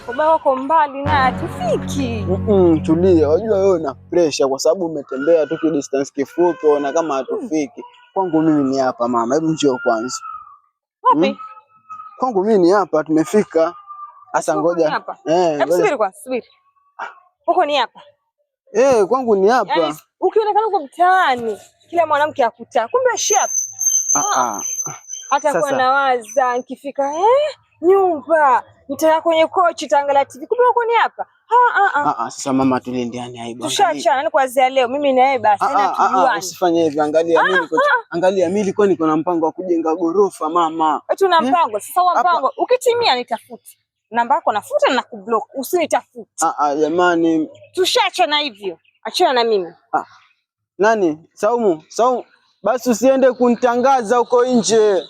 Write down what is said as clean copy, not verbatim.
Ubaya wako mbali na hatufiki. Tulia, wajua wewe una pressure kwa sababu umetembea tu distance kifupi na kama hatufiki. Kwangu mimi ni hapa mama, hebu njoo kwanza. Wapi? Kwangu mimi ni hapa, tumefika. Sasa ngoja. Hebu subiri kwanza, subiri. Huko ni hapa. Kwangu ni hapa. Yaani ukionekana uko mtaani, kila mwanamke akutaka. Kumbe shap. Hata kwa nawaza nikifika nyumba, nitaka kwenye kochi taangalia TV. Kumbe uko ni hapa. Sasa mama tulindiane aibu. Tushachana kuanzia leo mimi na yeye basi na tujuane. Usifanye hivyo, angalia mimi angalia mimi nilikuwa niko na mpango wa kujenga gorofa mama. Tuna mpango. Sasa huo mpango ukitimia nitafute. Namba yako nafuta na kublock. Usinitafute. Jamani. Tushachana hivyo. Achana na mimi. Nani? Saumu. Basi usiende kunitangaza huko nje.